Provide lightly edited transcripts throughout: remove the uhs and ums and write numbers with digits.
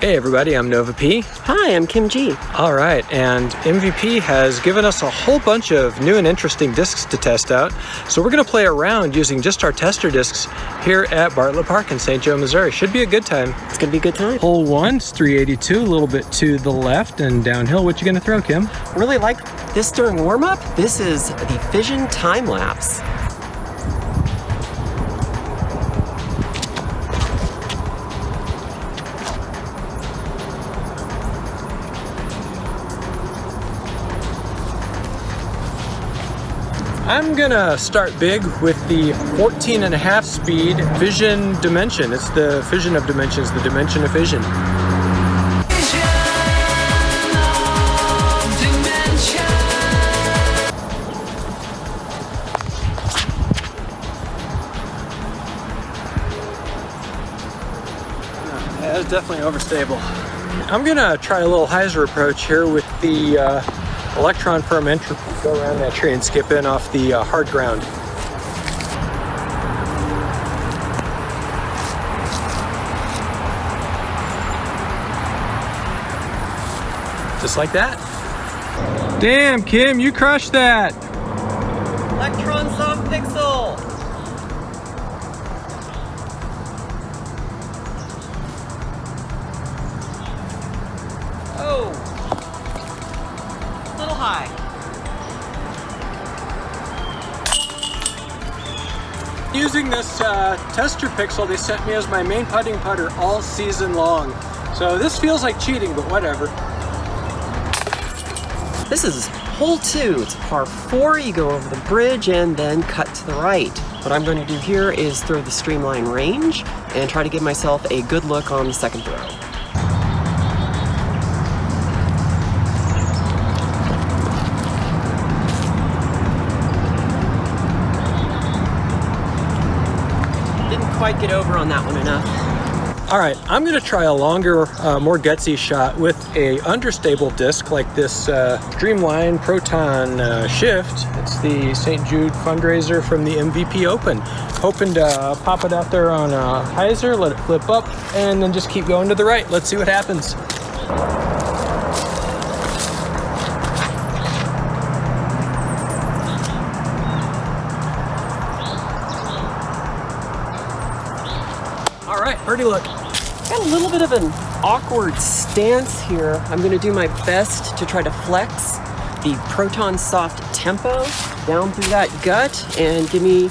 Hey everybody, I'm Nova P. Hi, I'm Kim G. All right, and MVP has given us a whole bunch of new and interesting discs to test out. So we're going to play around using just our tester discs here at Bartlett Park in St. Joe, Missouri. Should be a good time. It's going to be a good time. Hole 1 is 382, a little bit to the left and downhill. What you going to throw, Kim? Really like this during warm-up. This is the Fission Time-Lapse. I'm gonna start big with the 14.5 speed Fission Dimension. It's the fission of dimensions, the dimension of fission. Yeah, that's definitely overstable. I'm gonna try a little hyzer approach here with the Electron from Entropy. Go around that tree and skip in off the hard ground. Just like that. Damn, Kim, you crushed that. Electron soft pixel. Oh. A little high. Using this tester pixel they sent me as my main putting putter all season long. So this feels like cheating, but whatever. This is hole 2. It's par 4. You go over the bridge and then cut to the right. What I'm going to do here is throw the Streamline range and try to give myself a good look on the second throw. Quite get over on that one enough. All right, I'm gonna try a longer, more gutsy shot with a understable disc like this Streamline Proton Shift. It's the St. Jude fundraiser from the MVP Open. Hoping to pop it out there on a hyzer, let it flip up, and then just keep going to the right. Let's see what happens. All right, birdie look. Got a little bit of an awkward stance here. I'm gonna do my best to try to flex the Proton soft tempo down through that gut and give me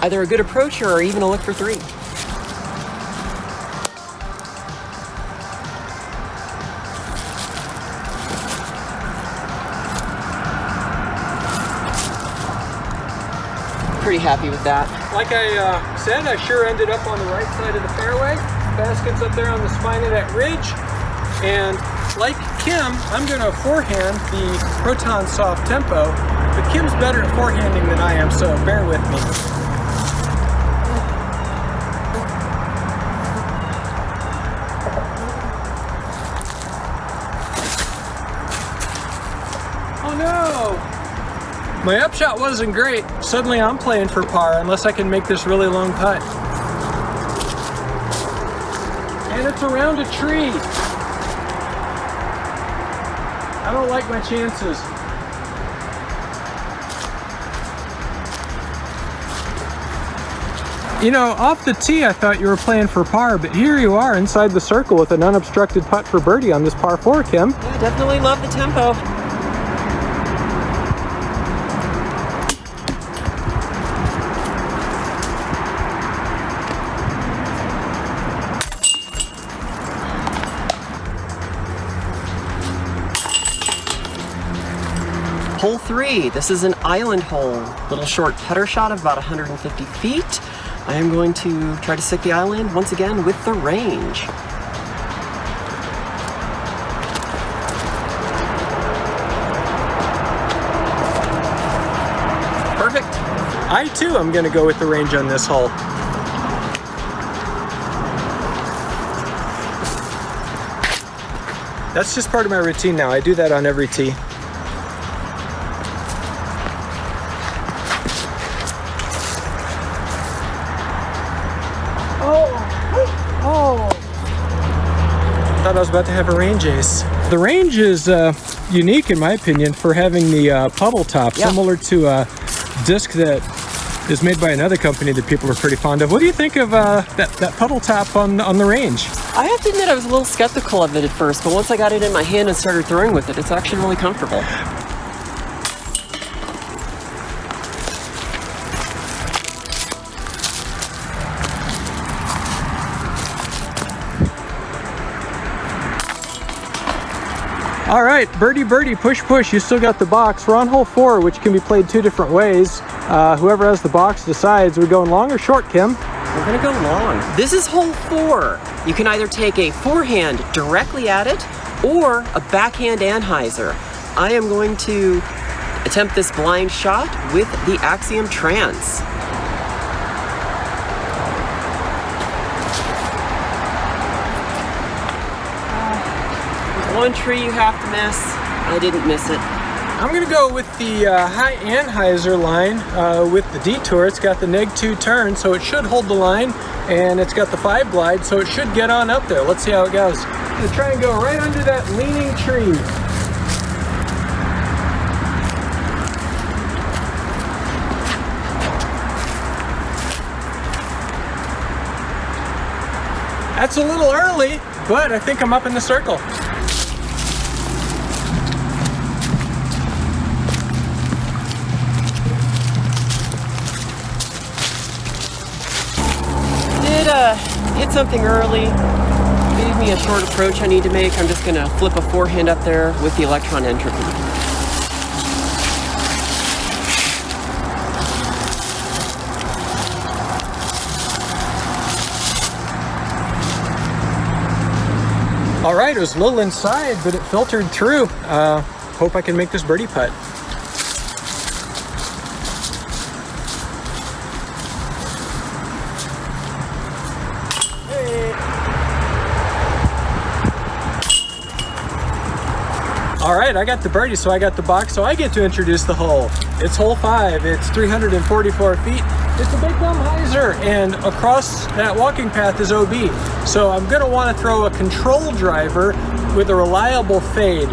either a good approach or even a look for 3. Pretty happy with that. Like I said, I sure ended up on the right side of the fairway. Basket's up there on the spine of that ridge. And like Kim, I'm gonna forehand the Proton soft tempo, but Kim's better at forehanding than I am, so bear with me. Oh no! My upshot wasn't great. Suddenly I'm playing for par unless I can make this really long putt. And it's around a tree. I don't like my chances. You know, off the tee I thought you were playing for par, but here you are inside the circle with an unobstructed putt for birdie on this par 4, Kim. Yeah, definitely love the tempo. Hole 3, this is an island hole. Little short putter shot of about 150 feet. I am going to try to stick the island once again with the range. Perfect. I too am gonna go with the range on this hole. That's just part of my routine now. I do that on every tee. thought I was about to have a range ace. The range is unique in my opinion for having the puddle top, similar to a disc that is made by another company that people are pretty fond of. What do you think of that puddle top on the range? I have to admit I was a little skeptical of it at first, but once I got it in my hand and started throwing with it, it's actually really comfortable. All right, birdie, birdie, push, push. You still got the box. We're on hole 4, which can be played 2 different ways. Whoever has the box decides. Are we going long or short, Kim? We're gonna go long. This is hole 4. You can either take a forehand directly at it or a backhand anhyzer. I am going to attempt this blind shot with the Axiom Trance. One tree you have to miss. I didn't miss it. I'm gonna go with the high anhyzer line with the Detour. It's got the -2 turn, so it should hold the line, and it's got the 5 glide, so it should get on up there. Let's see how it goes. I'm gonna try and go right under that leaning tree. That's a little early, but I think I'm up in the circle. Hit something early, gave me a short approach I need to make. I'm just gonna flip a forehand up there with the Electron Entropy. All right, it was a little inside, but it filtered through. Hope I can make this birdie putt. All right, I got the birdie, so I got the box, so I get to introduce the hole. It's hole 5, it's 344 feet. It's a big dumb hyzer, and across that walking path is OB. So I'm gonna wanna throw a control driver with a reliable fade.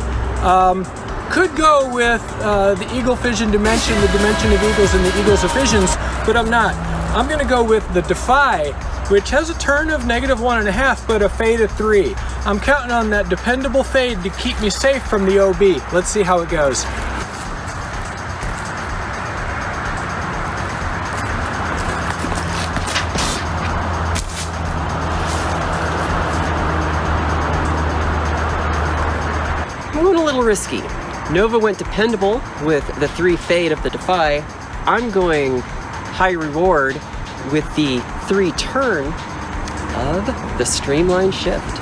Could go with the Eagle Fission Dimension, the Dimension of Eagles and the Eagles of Fissions, but I'm not. I'm gonna go with the Defy, which has a turn of -1.5, but a fade of 3. I'm counting on that dependable fade to keep me safe from the OB. Let's see how it goes. I went a little risky. Nova went dependable with the 3 fade of the Defy. I'm going high reward with the 3 turn of the Streamline shift.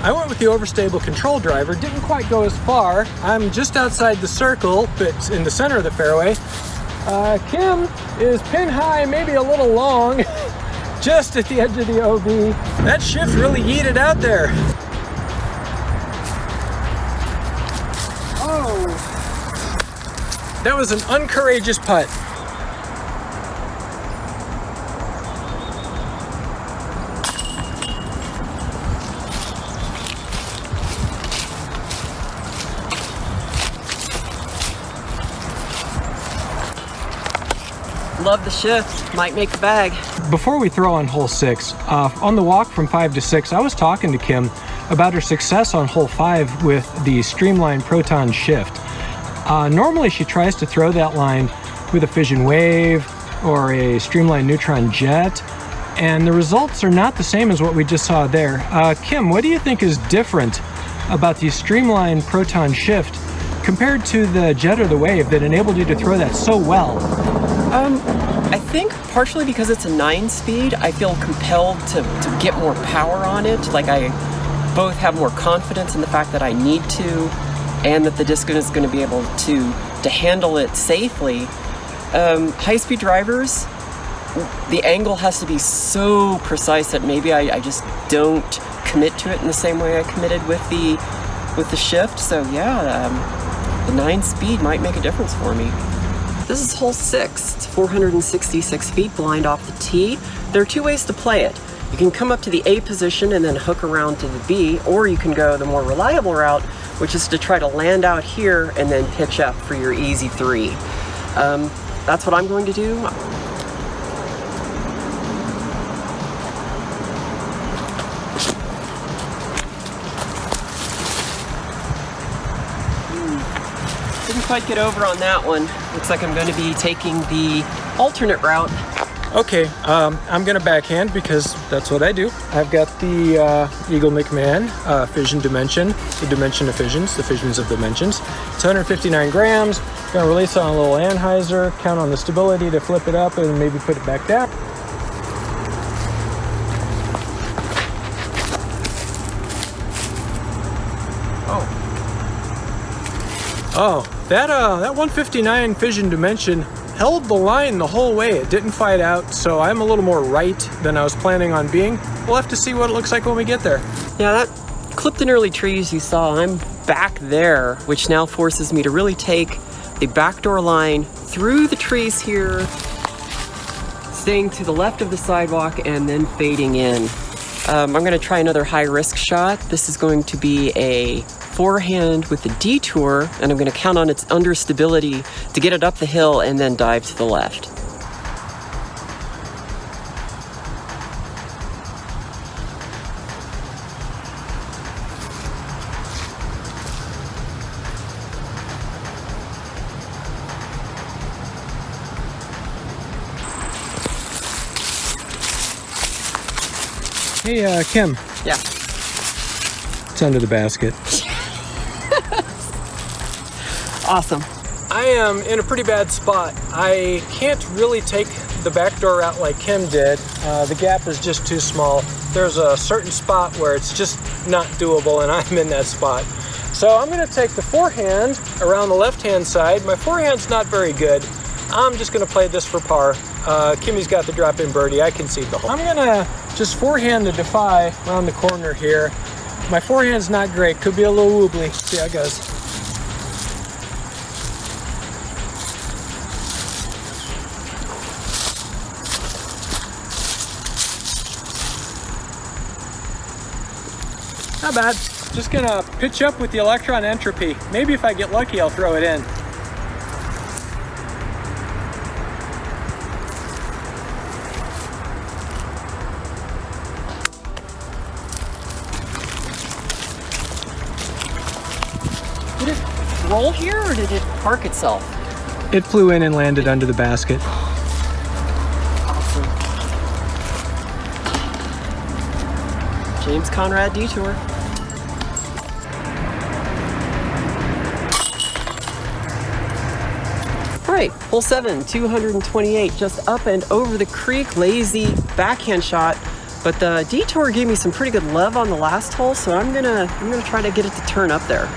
I went with the overstable control driver, didn't quite go as far. I'm just outside the circle, but in the center of the fairway. Kim is pin high, maybe a little long, just at the edge of the OB. That shift really yeeted out there. Oh, that was an uncourageous putt. Love the shift, might make the bag. Before we throw on hole 6, on the walk from 5 to 6, I was talking to Kim about her success on hole 5 with the Streamline Proton shift. Normally she tries to throw that line with a Fission Wave or a Streamline Neutron Jet, and the results are not the same as what we just saw there. Kim, what do you think is different about the Streamline Proton shift compared to the Jet or the Wave that enabled you to throw that so well? I think partially because it's a 9-speed, I feel compelled to get more power on it. Like I both have more confidence in the fact that I need to, and that the disc is going to be able to handle it safely. High-speed drivers the angle has to be so precise that maybe I just don't commit to it in the same way I committed with the shift. So yeah, the 9 speed might make a difference for me. This is hole 6. It's 466 feet blind off the tee. There are 2 ways to play it. You can come up to the A position and then hook around to the B, or you can go the more reliable route, which is to try to land out here and then pitch up for your easy 3. That's what I'm going to do. Didn't quite get over on that one. Looks like I'm going to be taking the alternate route. Okay, I'm gonna backhand because that's what I do. I've got the Eagle McMahon fission dimension, the dimension of fissions, the fissions of dimensions. It's 159 grams. Gonna release it on a little anhyzer, count on the stability to flip it up and maybe put it back down. Oh, that 159 fission dimension held the line the whole way. It didn't fight out, so I'm a little more right than I was planning on being. We'll have to see what it looks like when we get there. Yeah, that clipped in early trees you saw, I'm back there, which now forces me to really take the backdoor line through the trees here, staying to the left of the sidewalk and then fading in. I'm going to try another high-risk shot. This is going to be a forehand with the Detour, and I'm going to count on its understability to get it up the hill and then dive to the left. Hey, Kim. Yeah. It's under the basket. Awesome. I am in a pretty bad spot. I can't really take the backdoor route like Kim did. The gap is just too small. There's a certain spot where it's just not doable, and I'm in that spot. So I'm gonna take the forehand around the left-hand side. My forehand's not very good. I'm just gonna play this for par. Kimmy's got the drop-in birdie. I concede the hole. I'm gonna just forehand the Defy around the corner here. My forehand's not great. Could be a little wobbly. See how it goes. Not bad. Just gonna pitch up with the Electron Entropy. Maybe if I get lucky, I'll throw it in. Did it roll here or did it park itself? It flew in and landed under the basket. Awesome. James Conrad Detour. All right, hole 7, 228, just up and over the creek, lazy backhand shot. But the Detour gave me some pretty good love on the last hole, so I'm gonna try to get it to turn up there.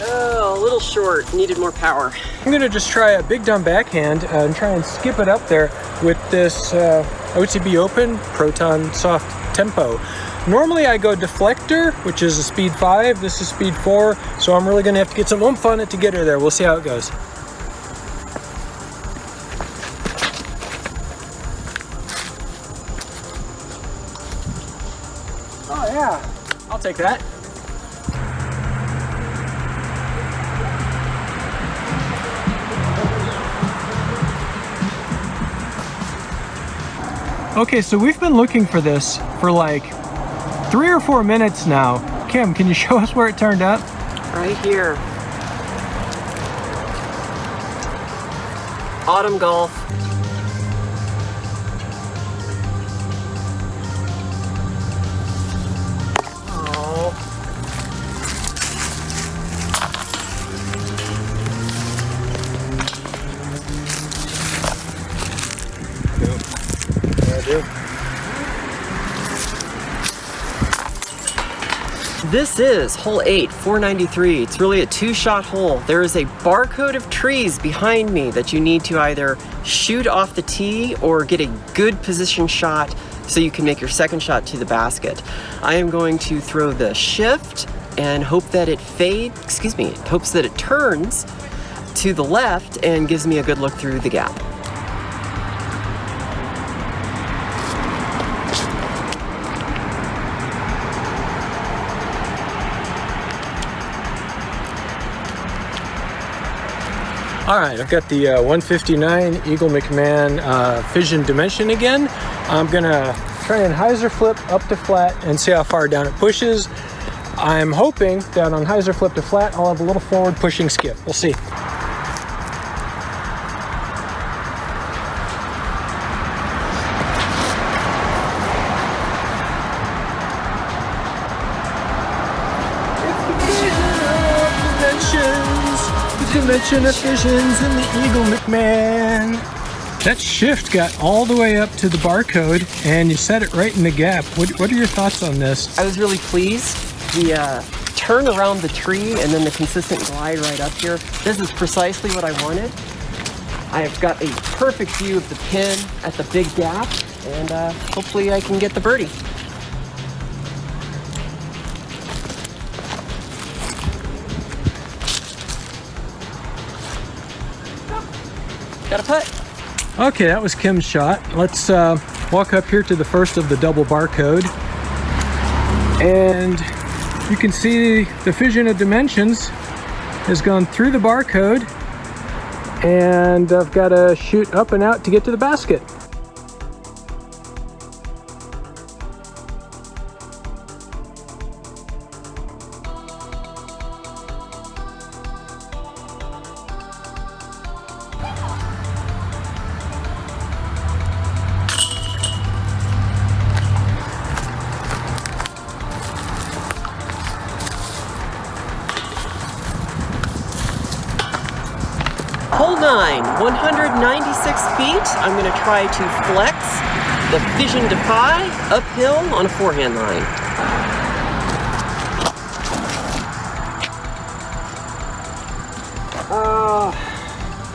Oh, a little short, needed more power. I'm gonna just try a big dumb backhand and try and skip it up there with this OTB Open Proton Soft Tempo. Normally I go deflector, which is a speed 5, this is speed 4, so I'm really gonna have to get some oomph on it to get her there. We'll see how it goes. Oh yeah, I'll take that. Okay, so we've been looking for this for like 3 or 4 minutes now. Kim, can you show us where it turned up? Right here. Autumn Golf. Oh. This is hole 8, 493. It's really a two-shot hole. There is a barcode of trees behind me that you need to either shoot off the tee or get a good position shot so you can make your second shot to the basket. I am going to throw the shift and hope that it hopes that it turns to the left and gives me a good look through the gap. All right, I've got the 159 Eagle McMahon Fission dimension again. I'm gonna try and hyzer flip up to flat and see how far down it pushes. I'm hoping that on hyzer flip to flat, I'll have a little forward pushing skip. We'll see. Dimension of Fissions in the Eagle McMahon. That shift got all the way up to the barcode and you set it right in the gap. What are your thoughts on this? I was really pleased. The turn around the tree and then the consistent glide right up here. This is precisely what I wanted. I've got a perfect view of the pin at the big gap and hopefully I can get the birdie. Got a putt. Okay, that was Kim's shot. Let's walk up here to the first of the double barcode. And you can see the Fission of Dimensions has gone through the barcode. And I've got to shoot up and out to get to the basket. Hole 9, 196 feet. I'm going to try to flex the Fission Defy uphill on a forehand line.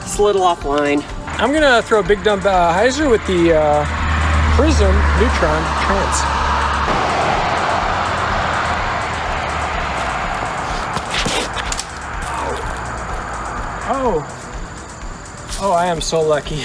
Slid offline. I'm going to throw a big dump hyzer with the Prism Neutron Trance. Oh, I am so lucky.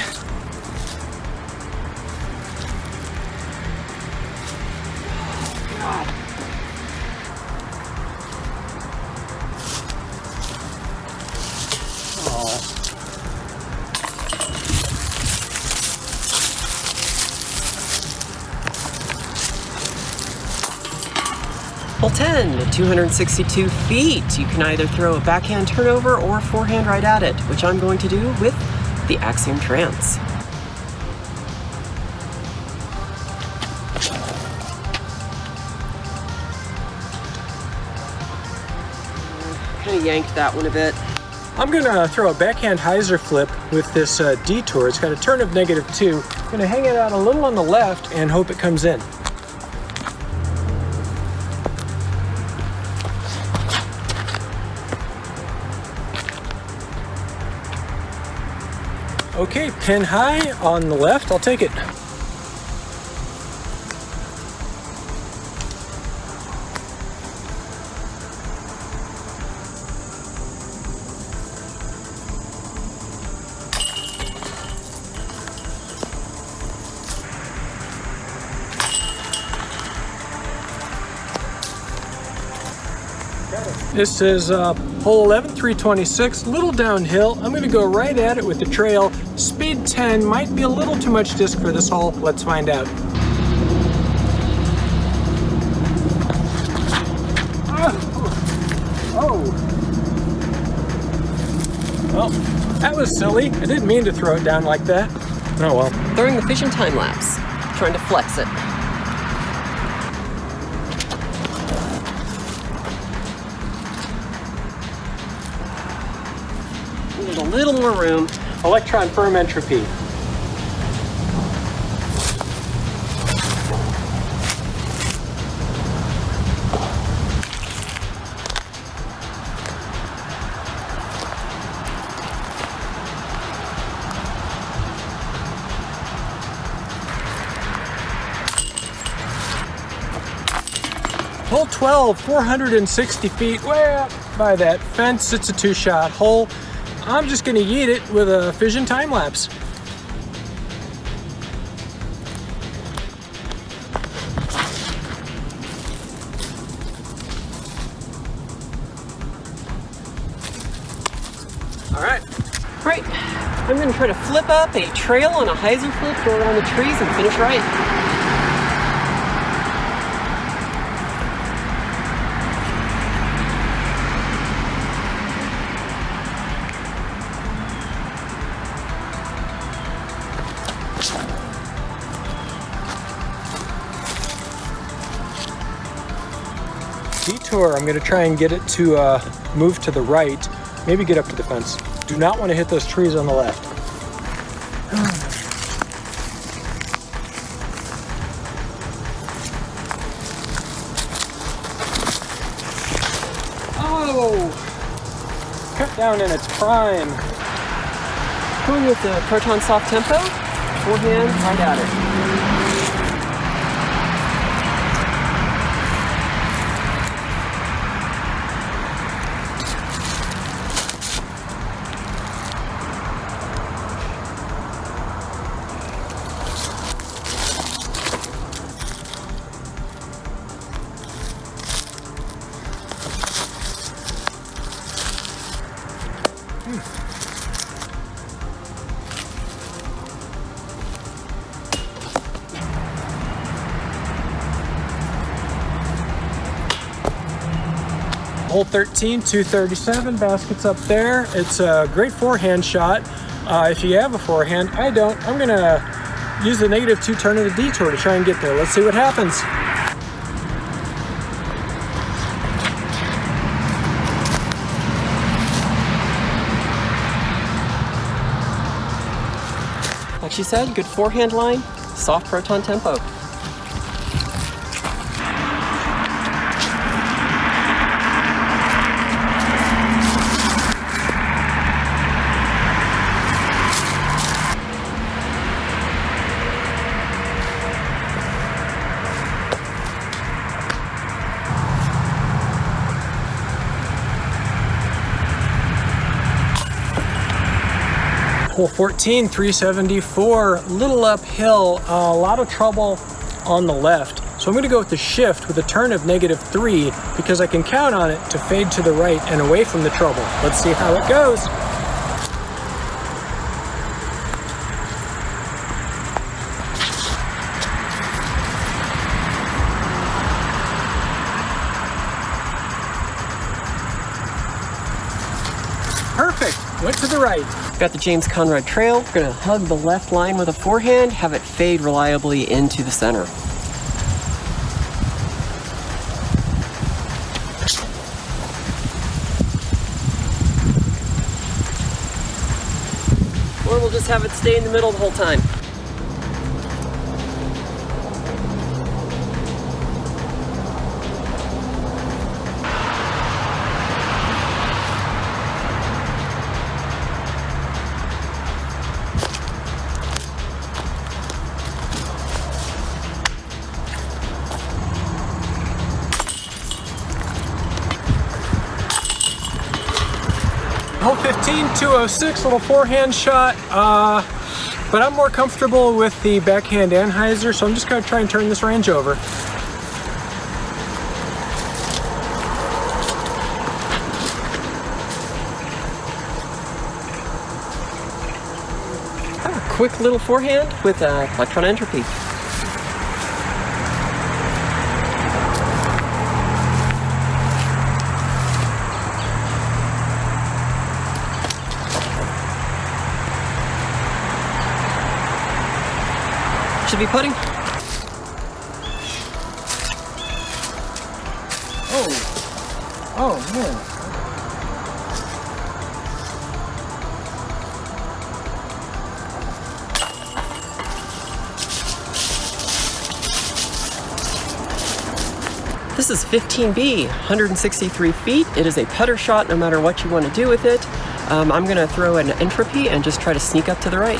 Hole 10, 262 feet. You can either throw a backhand turnover or a forehand right at it, which I'm going to do with the Axiom Trance. Kind of yanked that one a bit. I'm going to throw a backhand hyzer flip with this Detour. It's got a turn of -2. I'm going to hang it out a little on the left and hope it comes in. Okay, pin high on the left. I'll take it. This is hole 11, 326, little downhill. I'm going to go right at it with the trail. Speed 10 might be a little too much disc for this hole. Let's find out. Well, that was silly. I didn't mean to throw it down like that. Oh well. Throwing the Fission Time-Lapse, trying to flex it. Need a little more room. Electron firm Entropy. hole 12, 460 feet, way up by that fence. It's a 2-shot hole. I'm just gonna yeet it with a Fission time-lapse. All right, I'm gonna try to flip up a trail on a hyzer flip, go around the trees and finish right. Detour, I'm gonna try and get it to move to the right, maybe get up to the fence. Do not want to hit those trees on the left. Oh! Cut down in its prime. Going with the Proton soft tempo, forehand, right at it. Hole 13, 237, basket's up there. It's a great forehand shot. If you have a forehand, I don't. I'm gonna use the -2 turn of the Detour to try and get there. Let's see what happens. Like she said, good forehand line, soft Proton tempo. Hole 14, 374, little uphill, a lot of trouble on the left. So I'm gonna go with the shift with a turn of -3 because I can count on it to fade to the right and away from the trouble. Let's see how it goes. Perfect, went to the right. Got the James Conrad trail. We're gonna hug the left line with a forehand, have it fade reliably into the center. Or we'll just have it stay in the middle the whole time. Hole 15, 206, little forehand shot, but I'm more comfortable with the backhand and hyzer, so I'm just gonna try and turn this range over. A quick little forehand with Electron Entropy. Should be putting. Oh man. This is 15B, 163 feet. It is a putter shot no matter what you want to do with it. I'm gonna throw an Entropy and just try to sneak up to the right.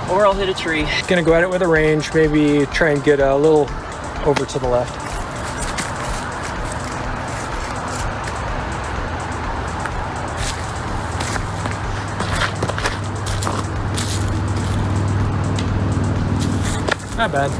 or I'll hit a tree. Gonna go at it with a range, maybe try and get a little over to the left. Not bad.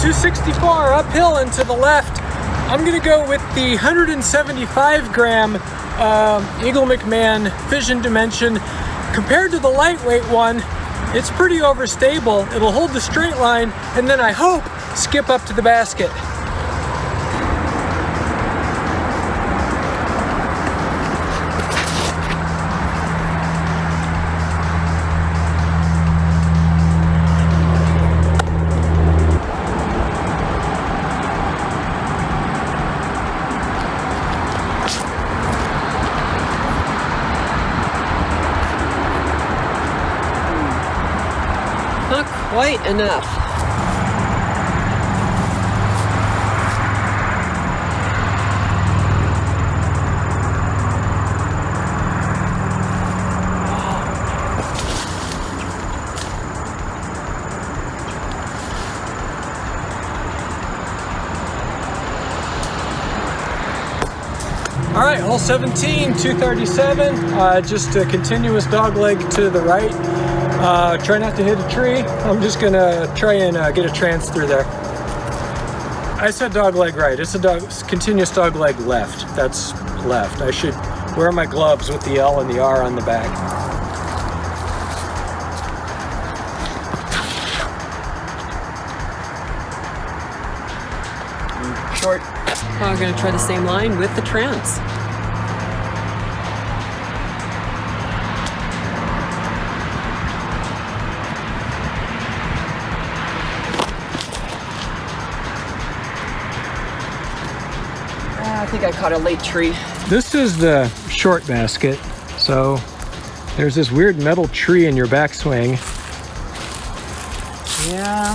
$264 uphill and to the left. I'm gonna go with the 175 gram Eagle McMahon Fission dimension. Compared to the lightweight one, it's pretty overstable. It'll hold the straight line and then I hope skip up to the basket. Quite enough. All right, hole 17, 237, just a continuous dog leg to the right. Try not to hit a tree. I'm just gonna try and get a trance through there. I said dog leg right. It's a continuous dog leg left. That's left. I should wear my gloves with the L and the R on the back. Short. I'm gonna try the same line with the Trance. I think I caught a late tree. This is the short basket, so there's this weird metal tree in your backswing. Yeah.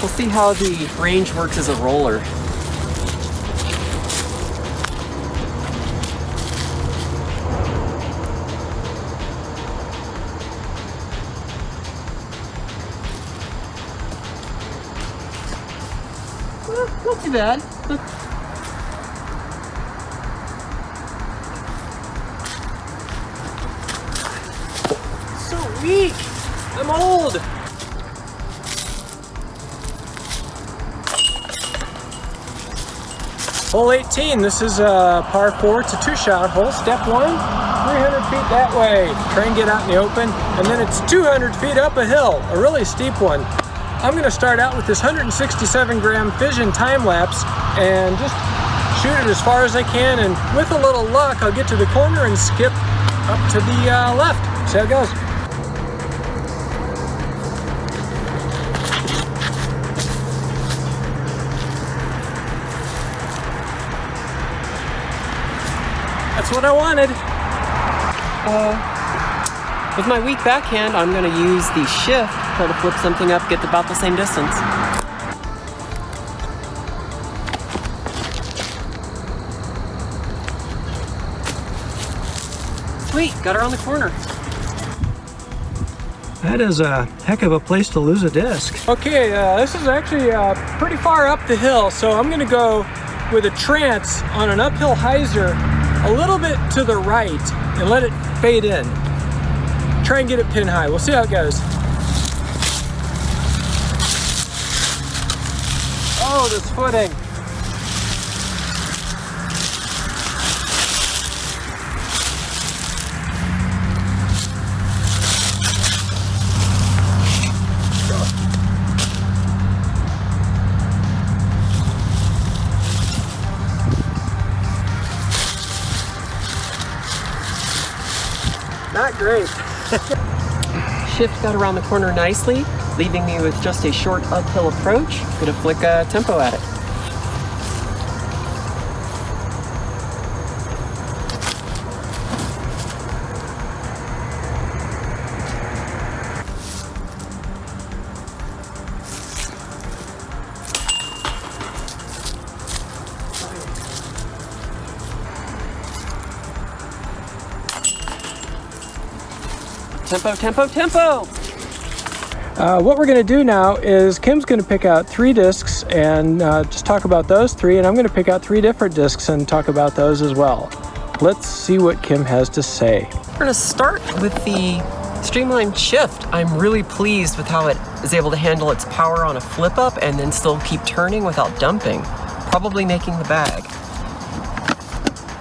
We'll see how the range works as a roller. Not too bad. So weak. I'm old. Hole 18, this is a par 4. It's a 2-shot hole. Step 1, 300 feet that way. Try and get out in the open. And then it's 200 feet up a hill, a really steep one. I'm gonna start out with this 167 gram Fission Time-Lapse and just shoot it as far as I can. And with a little luck, I'll get to the corner and skip up to the left. See how it goes. That's what I wanted. With my weak backhand, I'm going to use the shift, try to flip something up, get about the same distance. Sweet, got her on the corner. That is a heck of a place to lose a disc. Okay, this is actually pretty far up the hill, so I'm gonna go with a Trance on an uphill hyzer a little bit to the right and let it fade in. Try and get it pin high. We'll see how it goes. Oh, this footing. Not great. Shift got around the corner nicely, leaving me with just a short uphill approach. Gonna flick a tempo at it. Tempo, tempo, tempo! What we're going to do now is Kim's going to pick out 3 discs and just talk about those 3, and I'm going to pick out 3 different discs and talk about those as well. Let's see what Kim has to say. We're going to start with the Streamline shift. I'm really pleased with how it is able to handle its power on a flip up and then still keep turning without dumping, probably making the bag.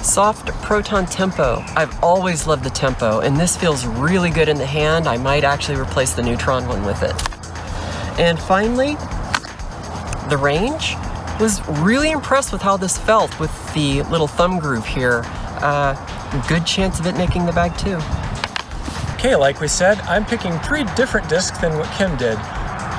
Soft Proton tempo. I've always loved the tempo, and this feels really good in the hand. I might actually replace the Neutron one with it. And finally, the range. Was really impressed with how this felt with the little thumb groove here. Good chance of it making the bag too. Okay, like we said, I'm picking 3 different discs than what Kim did.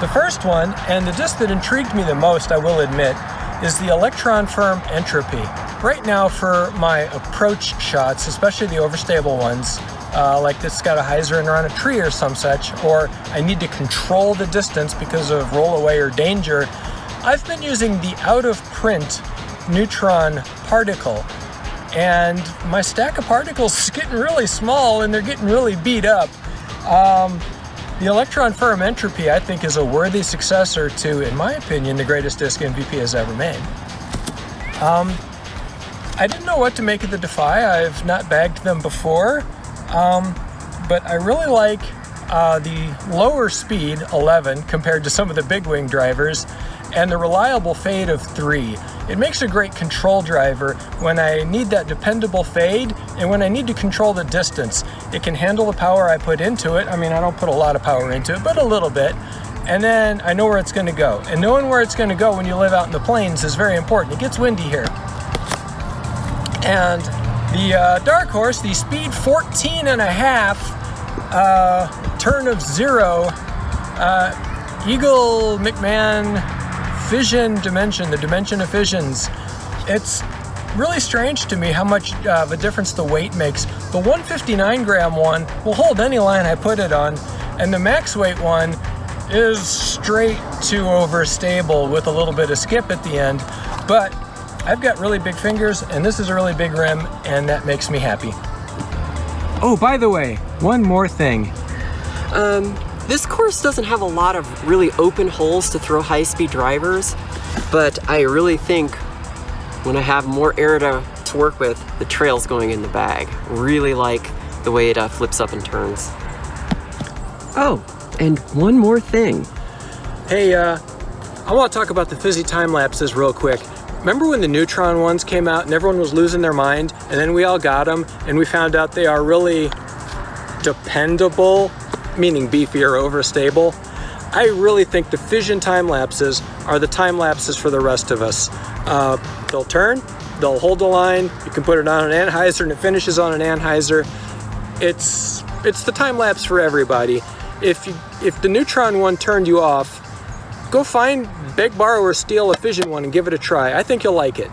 The first one, and the disc that intrigued me the most, I will admit, is the Electron firm Entropy. Right now for my approach shots, especially the overstable ones, like this got a hyzer and around a tree or some such, or I need to control the distance because of rollaway or danger, I've been using the out-of-print Neutron particle. And my stack of particles is getting really small and they're getting really beat up. The Electron firm Entropy, I think, is a worthy successor to, in my opinion, the greatest disc MVP has ever made. I didn't know what to make of the Defy. I've not bagged them before, but I really like the lower speed, 11, compared to some of the big wing drivers, and the reliable fade of 3. It makes a great control driver when I need that dependable fade and when I need to control the distance. It can handle the power I put into it. I mean, I don't put a lot of power into it, but a little bit. And then I know where it's going to go. And knowing where it's going to go when you live out in the plains is very important. It gets windy here. And the Dark Horse, the speed 14.5, turn of 0, Eagle McMahon Fission dimension, the dimension of fissions. It's really strange to me how much of a difference the weight makes. The 159 gram one will hold any line I put it on, and the max weight one is straight to overstable with a little bit of skip at the end. But I've got really big fingers, and this is a really big rim, and that makes me happy. Oh, by the way, one more thing. This course doesn't have a lot of really open holes to throw high-speed drivers, but I really think when I have more air to work with, the trail's going in the bag. Really like the way it flips up and turns. Oh, and one more thing. Hey, I want to talk about the fizzy time-lapses real quick. Remember when the Neutron ones came out and everyone was losing their mind, and then we all got them, and we found out they are really dependable, meaning beefy or overstable? I really think the Fission time-lapses are the time-lapses for the rest of us. They'll turn, they'll hold the line, you can put it on an anhyzer and it finishes on an anhyzer. It's the time-lapse for everybody. If the Neutron one turned you off, go find, beg, borrow, or steal a Fission one and give it a try. I think you'll like it.